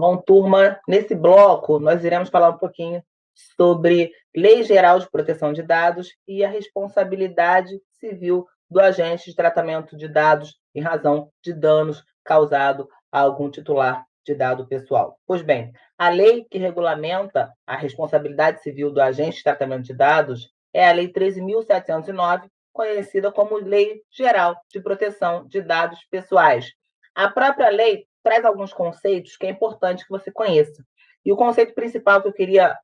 Bom, turma, nesse bloco nós iremos falar um pouquinho sobre Lei Geral de Proteção de Dados e a responsabilidade civil do agente de tratamento de dados em razão de danos causados a algum titular de dado pessoal. Pois bem, a lei que regulamenta a responsabilidade civil do agente de tratamento de dados é a Lei 13.709, conhecida como Lei Geral de Proteção de Dados Pessoais. A própria lei traz alguns conceitos que é importante que você conheça. E o conceito principal que eu queria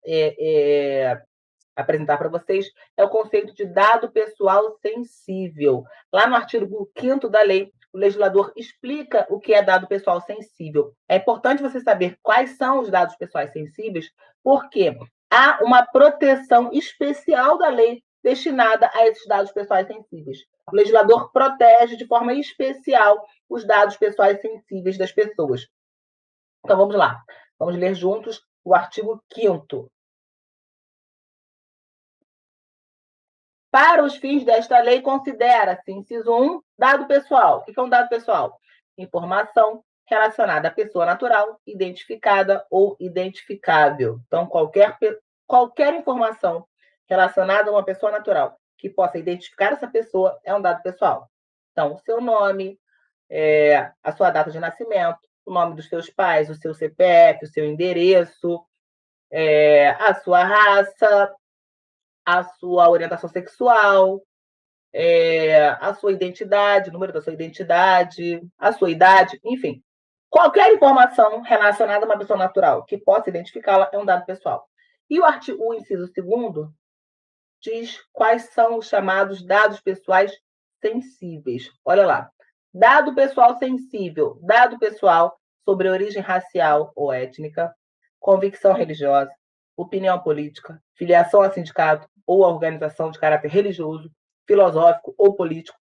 apresentar para vocês é o conceito de dado pessoal sensível. Lá no artigo 5º da lei, o legislador explica o que é dado pessoal sensível. É importante você saber quais são os dados pessoais sensíveis, porque há uma proteção especial da lei destinada a esses dados pessoais sensíveis. O legislador protege de forma especial os dados pessoais sensíveis das pessoas. Então, vamos lá. Vamos ler juntos o artigo 5º. Para os fins desta lei, considera-se, inciso 1, dado pessoal. O que é um dado pessoal? Informação relacionada à pessoa natural, identificada ou identificável. Então, qualquer informação relacionada a uma pessoa natural que possa identificar essa pessoa é um dado pessoal. Então, o seu nome, a sua data de nascimento, o nome dos seus pais, o seu CPF, o seu endereço, a sua raça, a sua orientação sexual, a sua identidade, o número da sua identidade, a sua idade, enfim. Qualquer informação relacionada a uma pessoa natural que possa identificá-la é um dado pessoal. E o inciso 2º diz quais são os chamados dados pessoais sensíveis. Olha lá. Dado pessoal sensível, dado pessoal sobre origem racial ou étnica, convicção religiosa, opinião política, filiação a sindicato ou a organização de caráter religioso, filosófico ou político,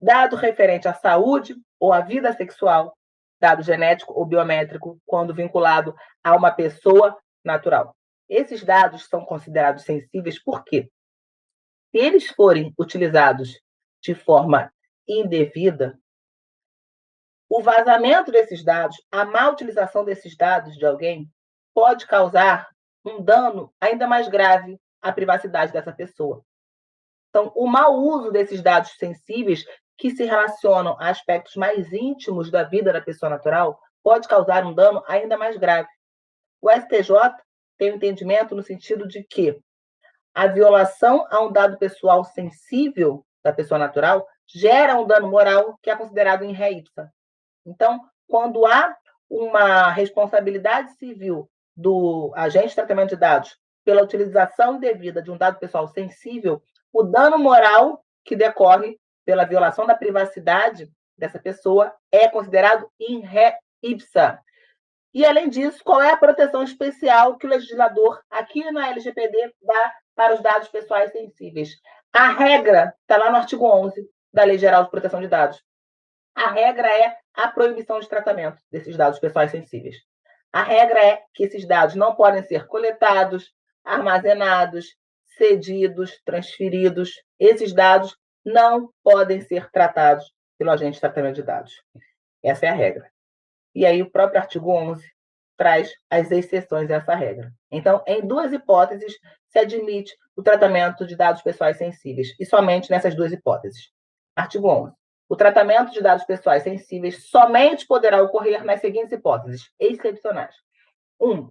dado referente à saúde ou à vida sexual, dado genético ou biométrico, quando vinculado a uma pessoa natural. Esses dados são considerados sensíveis por quê? Se eles forem utilizados de forma indevida, o vazamento desses dados, a má utilização desses dados de alguém, pode causar um dano ainda mais grave à privacidade dessa pessoa. Então, o mau uso desses dados sensíveis, que se relacionam a aspectos mais íntimos da vida da pessoa natural, pode causar um dano ainda mais grave. O STJ tem um entendimento no sentido de que a violação a um dado pessoal sensível da pessoa natural gera um dano moral que é considerado in re ipsa. Então, quando há uma responsabilidade civil do agente de tratamento de dados pela utilização indevida de um dado pessoal sensível, o dano moral que decorre pela violação da privacidade dessa pessoa é considerado in re ipsa. E, além disso, qual é a proteção especial que o legislador, aqui na LGPD, dá para os dados pessoais sensíveis? A regra está lá no artigo 11 da Lei Geral de Proteção de Dados. A regra é a proibição de tratamento desses dados pessoais sensíveis. A regra é que esses dados não podem ser coletados, armazenados, cedidos, transferidos. Esses dados não podem ser tratados pelo agente de tratamento de dados. Essa é a regra. E aí o próprio artigo 11 traz as exceções a essa regra. Então, em duas hipóteses, se admite o tratamento de dados pessoais sensíveis, e somente nessas duas hipóteses. Artigo 11. O tratamento de dados pessoais sensíveis somente poderá ocorrer nas seguintes hipóteses excepcionais. 1.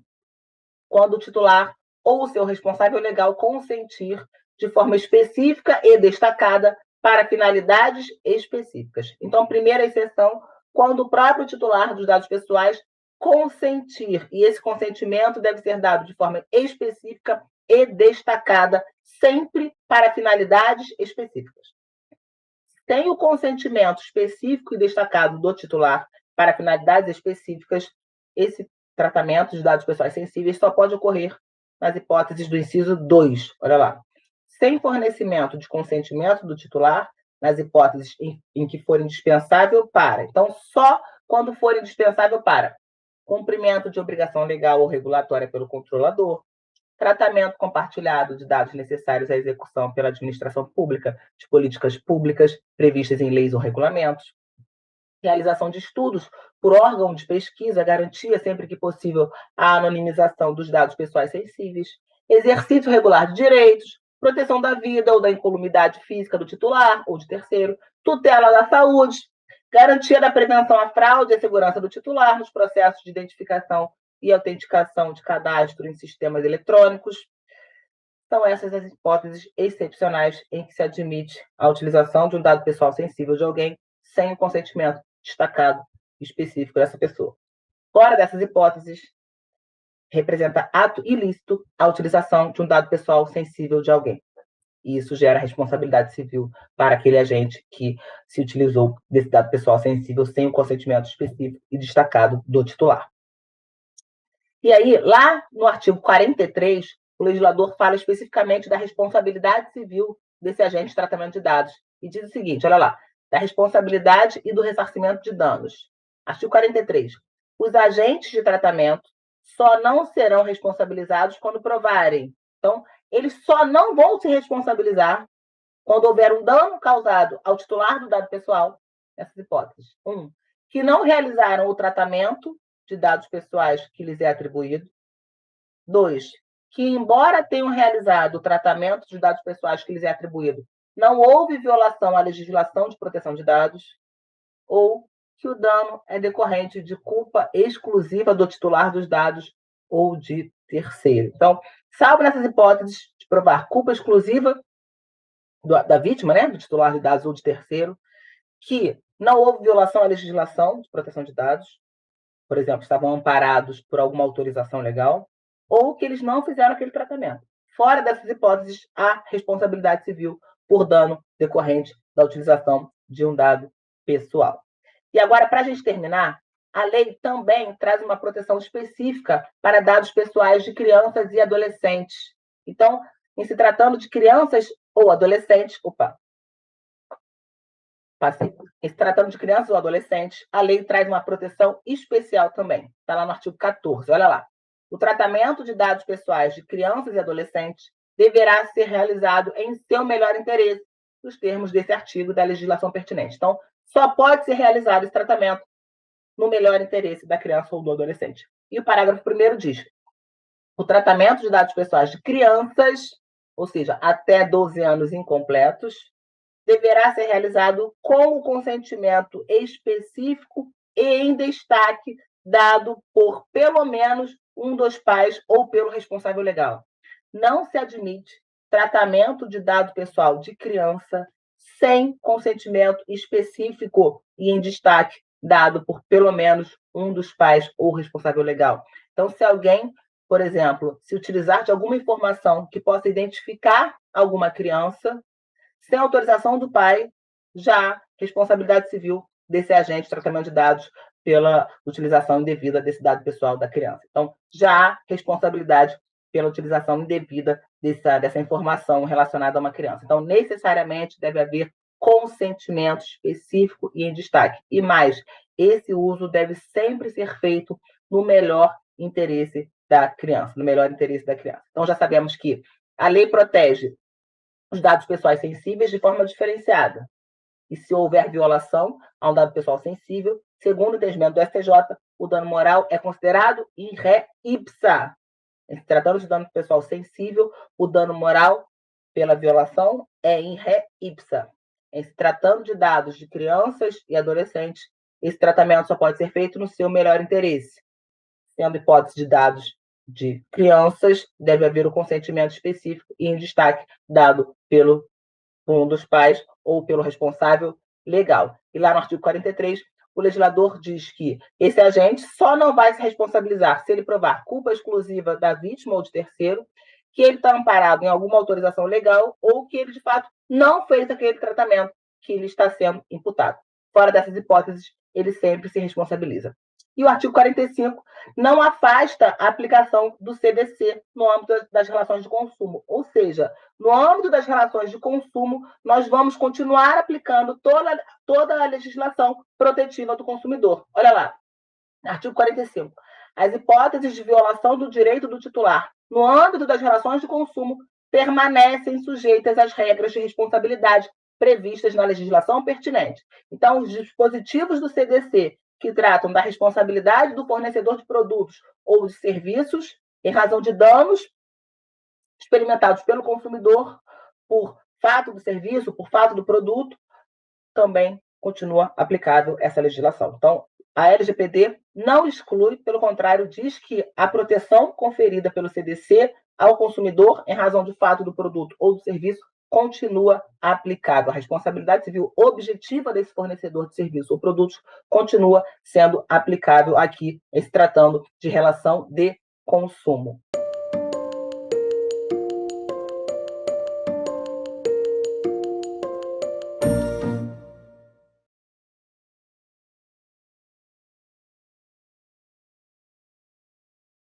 Quando o titular ou o seu responsável legal consentir de forma específica e destacada para finalidades específicas. Então, primeira exceção, quando o próprio titular dos dados pessoais consentir, e esse consentimento deve ser dado de forma específica e destacada, sempre para finalidades específicas. Sem o consentimento específico e destacado do titular para finalidades específicas, esse tratamento de dados pessoais sensíveis só pode ocorrer nas hipóteses do inciso 2. Olha lá. Sem fornecimento de consentimento do titular, nas hipóteses em que for indispensável para. Então, só quando for indispensável para cumprimento de obrigação legal ou regulatória pelo controlador, tratamento compartilhado de dados necessários à execução pela administração pública de políticas públicas previstas em leis ou regulamentos, realização de estudos por órgão de pesquisa, garantia, sempre que possível, a anonimização dos dados pessoais sensíveis, exercício regular de direitos, proteção da vida ou da incolumidade física do titular ou de terceiro, tutela da saúde, garantia da prevenção à fraude e à segurança do titular nos processos de identificação e autenticação de cadastro em sistemas eletrônicos. São essas as hipóteses excepcionais em que se admite a utilização de um dado pessoal sensível de alguém sem o consentimento destacado específico dessa pessoa. Fora dessas hipóteses, representa ato ilícito a utilização de um dado pessoal sensível de alguém. E isso gera responsabilidade civil para aquele agente que se utilizou desse dado pessoal sensível sem o consentimento específico e destacado do titular. E aí, lá no artigo 43, o legislador fala especificamente da responsabilidade civil desse agente de tratamento de dados. E diz o seguinte, olha lá, da responsabilidade e do ressarcimento de danos. Artigo 43. Os agentes de tratamento só não serão responsabilizados quando provarem. Então, eles só não vão se responsabilizar quando houver um dano causado ao titular do dado pessoal, nessas hipóteses. 1. Que não realizaram o tratamento de dados pessoais que lhes é atribuído. 2. Que, embora tenham realizado o tratamento de dados pessoais que lhes é atribuído, não houve violação à legislação de proteção de dados. Ou que o dano é decorrente de culpa exclusiva do titular dos dados ou de terceiro. Então, salvo nessas hipóteses de provar culpa exclusiva da vítima, né, do titular de dados ou de terceiro, que não houve violação à legislação de proteção de dados, por exemplo, estavam amparados por alguma autorização legal, ou que eles não fizeram aquele tratamento. Fora dessas hipóteses, há responsabilidade civil por dano decorrente da utilização de um dado pessoal. E agora, para a gente terminar, a lei também traz uma proteção específica para dados pessoais de crianças e adolescentes. Então, em se tratando de crianças ou adolescentes, em se tratando de crianças ou adolescentes, a lei traz uma proteção especial também. Está lá no artigo 14, olha lá. O tratamento de dados pessoais de crianças e adolescentes deverá ser realizado em seu melhor interesse, nos termos desse artigo da legislação pertinente. Então, só pode ser realizado esse tratamento no melhor interesse da criança ou do adolescente. E o parágrafo 1º diz: o tratamento de dados pessoais de crianças, ou seja, até 12 anos incompletos, deverá ser realizado com o consentimento específico e em destaque dado por pelo menos um dos pais ou pelo responsável legal. Não se admite tratamento de dado pessoal de criança sem consentimento específico e em destaque dado por pelo menos um dos pais ou responsável legal. Então, se alguém, por exemplo, se utilizar de alguma informação que possa identificar alguma criança, sem autorização do pai, já responsabilidade civil desse agente de tratamento de dados pela utilização indevida desse dado pessoal da criança. Então, já há responsabilidade pela utilização indevida dessa informação relacionada a uma criança. Então, necessariamente deve haver consentimento específico e em destaque. E mais, esse uso deve sempre ser feito no melhor interesse da criança, no melhor interesse da criança. Então, já sabemos que a lei protege os dados pessoais sensíveis de forma diferenciada. E se houver violação a um dado pessoal sensível, segundo o entendimento do STJ, o dano moral é considerado in re ipsa. Em se tratando de dano pessoal sensível, o dano moral pela violação é in re ipsa. Em se tratando de dados de crianças e adolescentes, esse tratamento só pode ser feito no seu melhor interesse. Sendo hipótese de dados de crianças, deve haver o consentimento específico e em destaque dado por um dos pais ou pelo responsável legal. E lá no artigo 43, o legislador diz que esse agente só não vai se responsabilizar se ele provar culpa exclusiva da vítima ou de terceiro, que ele está amparado em alguma autorização legal ou que ele, de fato, não fez aquele tratamento que lhe está sendo imputado. Fora dessas hipóteses, ele sempre se responsabiliza. E o artigo 45 não afasta a aplicação do CDC no âmbito das relações de consumo. Ou seja, no âmbito das relações de consumo, nós vamos continuar aplicando toda a legislação protetiva do consumidor. Olha lá, artigo 45. As hipóteses de violação do direito do titular no âmbito das relações de consumo permanecem sujeitas às regras de responsabilidade previstas na legislação pertinente. Então, os dispositivos do CDC que tratam da responsabilidade do fornecedor de produtos ou de serviços em razão de danos experimentados pelo consumidor por fato do serviço, por fato do produto, também continua aplicável essa legislação. Então, a LGPD não exclui, pelo contrário, diz que a proteção conferida pelo CDC ao consumidor em razão do fato do produto ou do serviço continua aplicável. A responsabilidade civil objetiva desse fornecedor de serviço ou produtos continua sendo aplicável aqui, se tratando de relação de consumo.